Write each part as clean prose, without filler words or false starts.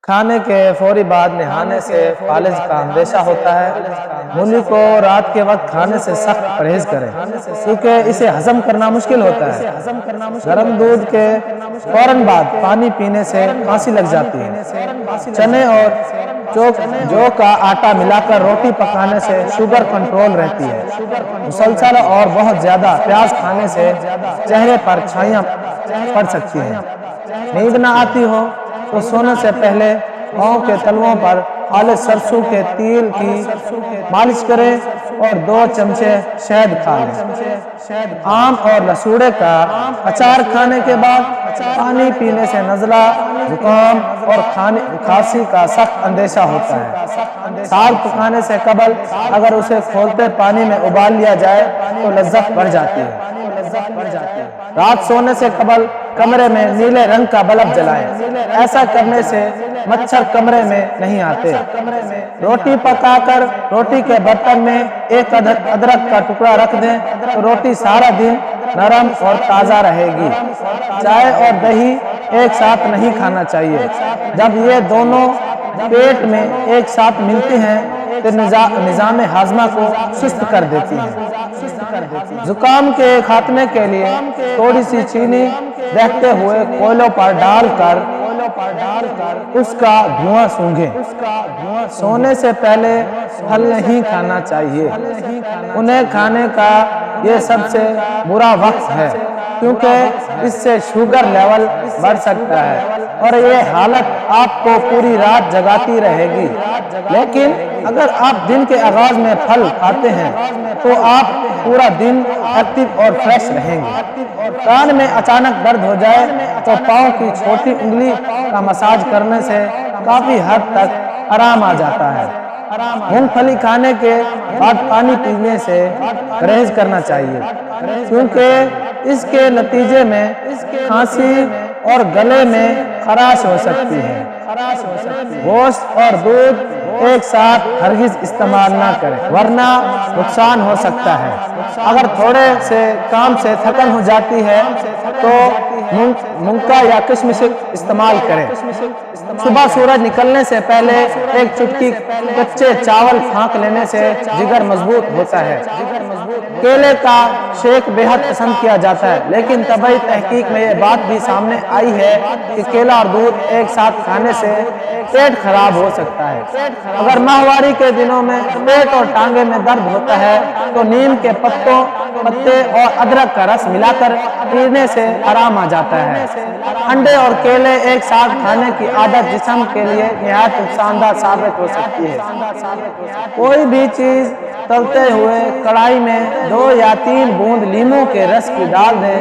کھانے کے فوری بعد نہانے سے فالج کا اندیشہ ہوتا ہے۔ مولی کو رات کے وقت کھانے سے سخت پرہیز کریں کیونکہ اسے ہضم کرنا مشکل ہوتا ہے۔ گرم دودھ کے فوراً بعد پانی پینے سے کھانسی لگ جاتی ہے۔ چنے اور جو کا آٹا ملا کر روٹی پکانے سے شوگر کنٹرول رہتی ہے۔ مسلسل اور بہت زیادہ پیاز کھانے سے چہرے پر چھائیاں پڑ سکتی ہیں۔ نیند نہ آتی ہو تو سونے سے پہلے پاؤں کے تلوؤں پر خالص سرسوں کے تیل کی مالش کریں اور 2 چمچے شہد کھا لیں۔ آم اور لسوڑے کا اچار کھانے کے بعد پانی پینے سے نزلہ، زکام اور کھانسی کا سخت اندیشہ ہوتا ہے۔ ساگ پکانے سے قبل اگر اسے کھولتے پانی میں ابال لیا جائے تو لذت بڑھ جاتی ہے۔ رات سونے سے قبل کمرے میں نیلے رنگ کا بلب جلائیں۔ ایسا کرنے سے مچھر کمرے میں نہیں آتے۔ روٹی پکا کر روٹی کے برتن میں 1 ادرک کا ٹکڑا رکھ دیں تو روٹی سارا دن نرم اور تازہ رہے گی۔ چائے اور دہی ایک ساتھ نہیں کھانا چاہیے۔ جب یہ دونوں پیٹ میں ایک ساتھ ملتے ہیں تو نظام ہاضمہ کو سست کر دیتی ہیں۔ زکام کے خاتمے کے لیے تھوڑی سی چینی دہتے ہوئے کوئلوں پر ڈال کر اس کا دھواں سونگھیں۔ سونے سے پہلے پھل نہیں کھانا چاہیے۔ انہیں کھانے کا یہ سب سے برا وقت ہے کیونکہ اس سے شوگر لیول بڑھ سکتا ہے اور یہ حالت آپ کو پوری رات جگاتی رہے گی۔ لیکن اگر آپ دن کے آغاز میں پھل کھاتے ہیں تو آپ پورا دن ایکٹیو اور فریش رہیں گے۔ کان میں اچانک درد ہو جائے تو پاؤں کی چھوٹی انگلی کا مساج کرنے سے کافی حد تک آرام آ جاتا ہے۔ مونگ پھلی کھانے کے بعد پانی پینے سے پرہیز کرنا چاہیے کیونکہ اس کے نتیجے میں کھانسی اور گلے میں خراش ہو سکتی ہے۔ گوشت اور دودھ ایک ساتھ ہرگز استعمال نہ کریں ورنہ نقصان ہو سکتا ہے۔ اگر تھوڑے سے کام سے تھکن ہو جاتی ہے تو مونگا یا کشمش استعمال کریں۔ صبح سورج نکلنے سے پہلے 1 چٹکی کچے چاول پھانک لینے سے جگر مضبوط ہوتا ہے۔ کیلے کا شیک بے حد پسند کیا جاتا ہے لیکن طبی تحقیق میں یہ بات بھی سامنے آئی ہے کہ کیلا اور دودھ ایک ساتھ کھانے سے پیٹ خراب ہو سکتا ہے۔ اگر ماہواری کے دنوں میں پیٹ اور ٹانگے میں درد ہوتا ہے تو نیم کے پتے اور ادرک کا رس ملا کر پینے سے آرام آ جاتا ہے۔ انڈے اور کیلے ایک ساتھ کھانے کی عادت جسم کے لیے نہایت نقصان دہ ثابت ہو سکتی ہے۔ کوئی بھی چیز تلتے ہوئے کڑاہی میں 2 یا 3 بوند لیموں کے رس کی ڈال دیں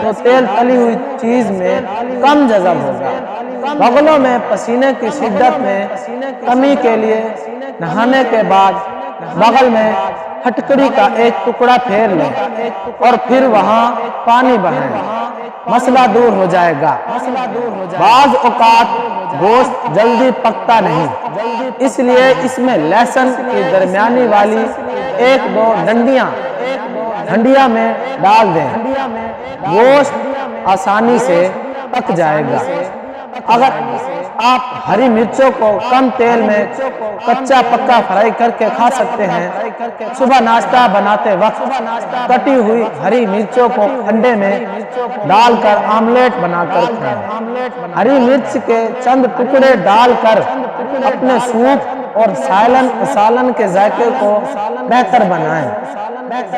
تو تیل تلی ہوئی چیز میں کم جذب ہوگا۔ بغلوں میں پسینے کی شدت میں کمی کے لیے نہانے کے بعد بغل میں پھٹکڑی کا 1 ٹکڑا پھیر لیں اور پھر وہاں پانی بہائیں۔ مسئلہ دور ہو جائے گا۔ بعض اوقات گوشت جلدی پکتا نہیں، اس لیے اس میں لہسن کی درمیانی والی 1-2 ڈنڈیاں میں ڈال دیں۔ گوشت آسانی سے پک جائے گا۔ اگر آپ ہری مرچوں کو کم تیل میں کچا پکا فرائی کر کے کھا سکتے ہیں۔ صبح ناشتہ بناتے وقت کٹی ہوئی ہری مرچوں کو انڈے میں ڈال کر آملیٹ بنا کر کھائیں۔ ہری مرچ کے چند ٹکڑے ڈال کر اپنے سوپ اور سالن کے ذائقے کو بہتر بنائیں۔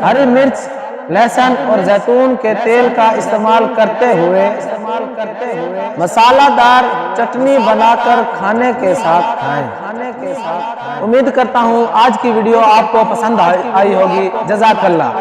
ہری مرچ، لہسن اور زیتون کے تیل کا استعمال کرتے ہوئے مسالہ دار چٹنی بنا کر کھانے کے ساتھ کھائیں۔ امید کرتا ہوں آج کی ویڈیو آپ کو پسند آئی ہوگی۔ جزاک اللہ۔